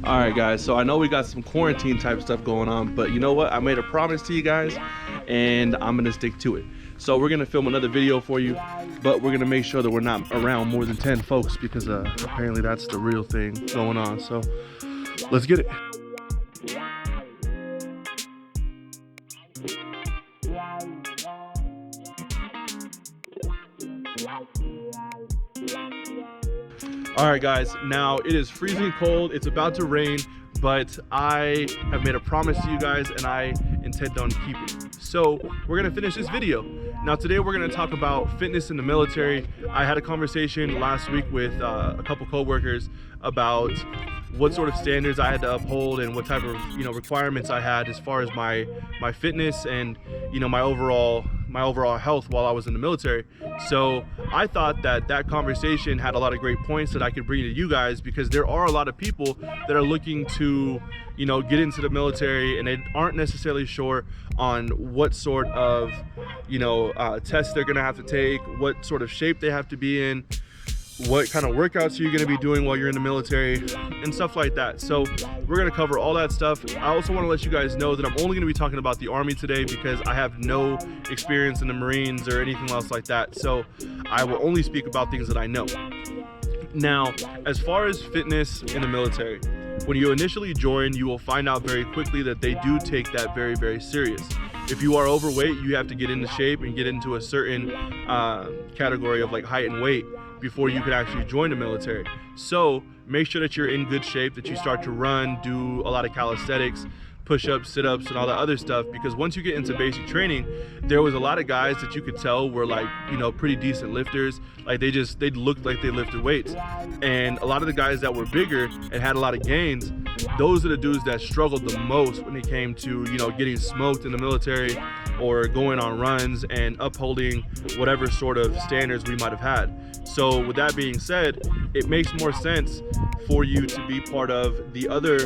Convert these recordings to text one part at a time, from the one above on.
All right, guys, so I know we got some quarantine type stuff going on, but you know what? I made a promise to you guys, and I'm gonna stick to it. So we're gonna film another video for you, but we're gonna make sure that we're not around more than 10 folks because apparently that's the real thing going on. So let's get it. All right, guys, now it is freezing cold. It's about to rain, but I have made a promise to you guys and I intend on keeping it. So we're gonna finish this video. Now today we're gonna talk about fitness in the military. I had a conversation last week with a couple coworkers about what sort of standards I had to uphold and what type of requirements I had as far as my fitness and my overall health while I was in the military. So I thought that conversation had a lot of great points that I could bring to you guys, because there are a lot of people that are looking to get into the military and they aren't necessarily sure on what sort of tests they're gonna have to take, what sort of shape they have to be in, what kind of workouts are you going to be doing while you're in the military and stuff like that. So we're going to cover all that stuff. I also want to let you guys know that I'm only going to be talking about the Army today because I have no experience in the Marines or anything else like that. So I will only speak about things that I know. Now, as far as fitness in the military, when you initially join, you will find out very quickly that they do take that very, very serious. If you are overweight, you have to get into shape and get into a certain category of like height and weight before you could actually join the military. So make sure that you're in good shape, that you start to run, do a lot of calisthenics, push-ups, sit-ups, and all that other stuff, because once you get into basic training, there was a lot of guys that you could tell were like pretty decent lifters. Like they looked like they lifted weights, and a lot of the guys that were bigger and had a lot of gains, those are the dudes that struggled the most when it came to getting smoked in the military or going on runs and upholding whatever sort of standards we might have had. So with that being said, it makes more sense for you to be part of the other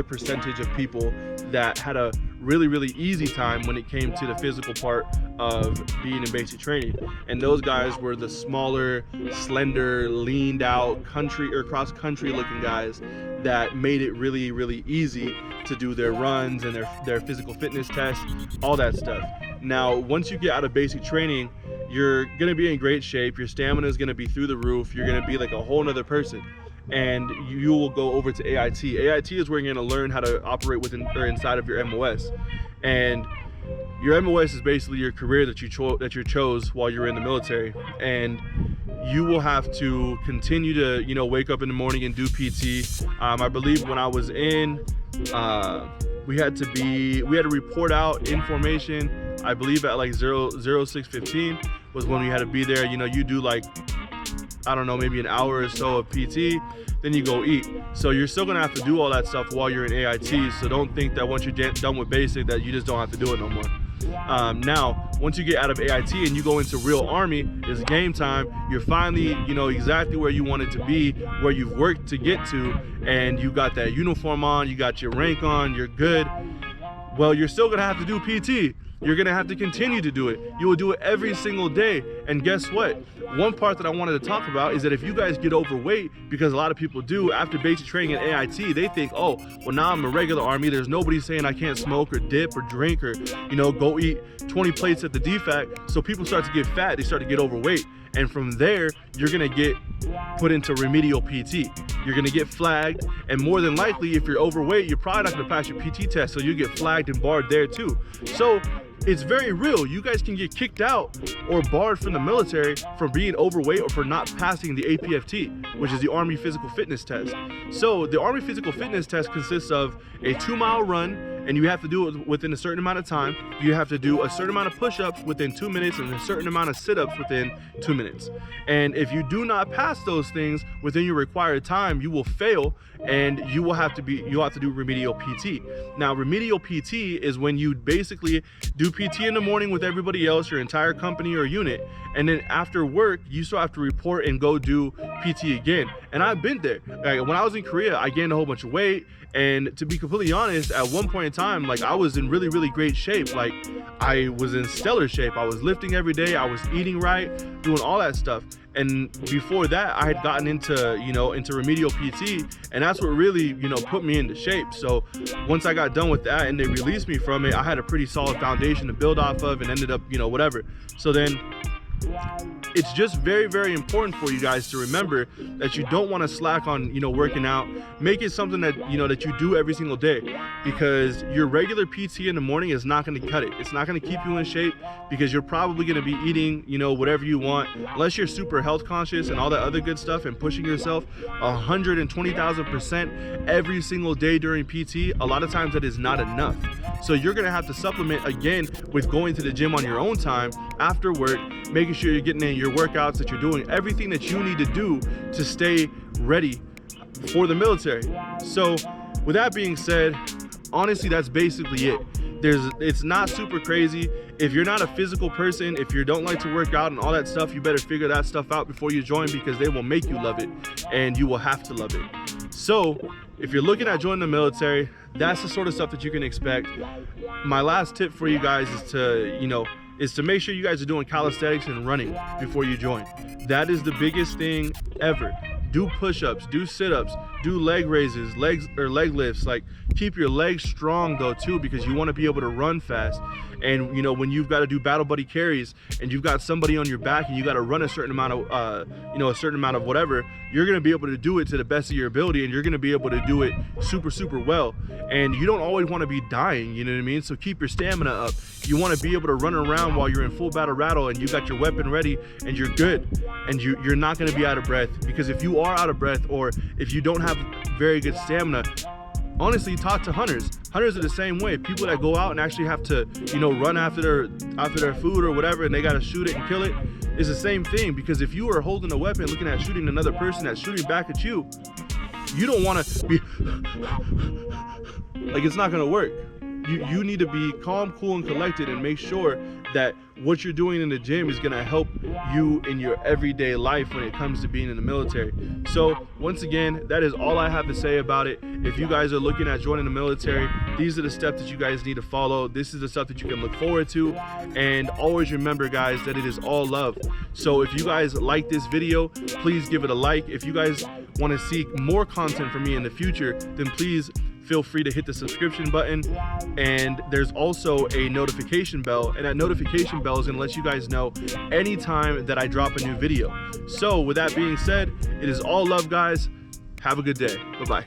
percentage of people that had a really, really easy time when it came to the physical part of being in basic training. And those guys were the smaller, slender, leaned out cross-country looking guys that made it really, really easy to do their runs and their physical fitness tests, all that stuff. Now, once you get out of basic training, you're gonna be in great shape. Your stamina is gonna be through the roof. You're gonna be like a whole nother person. And you will go over to AIT. AIT is where you're gonna learn how to operate within or inside of your MOS. And your MOS is basically your career that you chose while you're in the military. And you will have to continue to wake up in the morning and do PT. I believe when I was in, we had to report out information. I believe at like 06:15 was when we had to be there. You do like, I don't know, maybe an hour or so of PT, then you go eat. So you're still gonna have to do all that stuff while you're in AIT. So don't think that once you're done with basic that you just don't have to do it no more. Now, once you get out of AIT and you go into real Army, it's game time. You're finally, exactly where you wanted to be, where you've worked to get to, and you got that uniform on, you got your rank on, you're good. Well, you're still gonna have to do PT. You're gonna have to continue to do it. You will do it every single day. And guess what? One part that I wanted to talk about is that if you guys get overweight, because a lot of people do, after basic training at AIT, they think, oh, well now I'm a regular Army, there's nobody saying I can't smoke or dip or drink or, go eat 20 plates at the DFAC. So people start to get fat, they start to get overweight. And from there, you're gonna get put into remedial PT. You're gonna get flagged, and more than likely, if you're overweight, you're probably not gonna pass your PT test, so you get flagged and barred there too. So it's very real. You guys can get kicked out or barred from the military for being overweight or for not passing the APFT, which is the Army Physical Fitness Test. So the Army Physical Fitness Test consists of a 2-mile run, and you have to do it within a certain amount of time. You have to do a certain amount of push-ups within 2 minutes and a certain amount of sit-ups within 2 minutes. And if you do not pass those things within your required time, you will fail, and you'll have to do remedial PT. Now, remedial PT is when you basically do PT in the morning with everybody else, your entire company or unit, and then after work, you still have to report and go do PT again. And I've been there. Like, when I was in Korea, I gained a whole bunch of weight. And to be completely honest, at one point in time, like I was in really, really great shape. Like I was in stellar shape. I was lifting every day. I was eating right, doing all that stuff. And before that, I had gotten into, you know, into remedial PT, and that's what really, you know, put me into shape. So once I got done with that and they released me from it, I had a pretty solid foundation to build off of, and ended up, you know, whatever. So then it's just very, very important for you guys to remember that you don't want to slack on, you know, working out. Make it something that, you know, that you do every single day, because your regular PT in the morning is not going to cut it. It's not going to keep you in shape, because you're probably going to be eating, you know, whatever you want, unless you're super health conscious and all that other good stuff and pushing yourself 120,000% every single day during PT. A lot of times that is not enough. So you're going to have to supplement again with going to the gym on your own time after work, making sure you're getting in your workouts, that you're doing everything that you need to do to stay ready for the military. So with that being said, honestly, that's basically it. It's not super crazy. If you're not a physical person, if you don't like to work out and all that stuff, you better figure that stuff out before you join, because they will make you love it and you will have to love it. So if you're looking at joining the military, that's the sort of stuff that you can expect. My last tip for you guys is to, you know, is to make sure you guys are doing calisthenics and running before you join. That is the biggest thing ever. Do push-ups, do sit-ups, do leg raises, leg lifts. Like, keep your legs strong though too, because you want to be able to run fast. And you know, when you've got to do battle buddy carries and you've got somebody on your back and you got to run a certain amount of you know, a certain amount of whatever, you're going to be able to do it to the best of your ability, and you're going to be able to do it super, super well. And you don't always want to be dying, you know what I mean? So keep your stamina up. You want to be able to run around while you're in full battle rattle and you got your weapon ready and you're good, and you're not going to be out of breath. Because if you are out of breath, or if you don't have very good stamina, honestly, talk to hunters. Hunters are the same way. People that go out and actually have to, you know, run after their food or whatever, and they got to shoot it and kill it, is the same thing. Because if you are holding a weapon looking at shooting another person that's shooting back at you, you don't want to be like, it's not going to work. You need to be calm, cool, and collected, and make sure that what you're doing in the gym is going to help you in your everyday life when it comes to being in the military. So once again, that is all I have to say about it. If you guys are looking at joining the military, these are the steps that you guys need to follow. This is the stuff that you can look forward to. And always remember, guys, that it is all love. So if you guys like this video, please give it a like. If you guys want to see more content from me in the future, then please feel free to hit the subscription button. And there's also a notification bell, and that notification bell is gonna let you guys know anytime that I drop a new video. So with that being said, it is all love, guys. Have a good day. Bye-bye.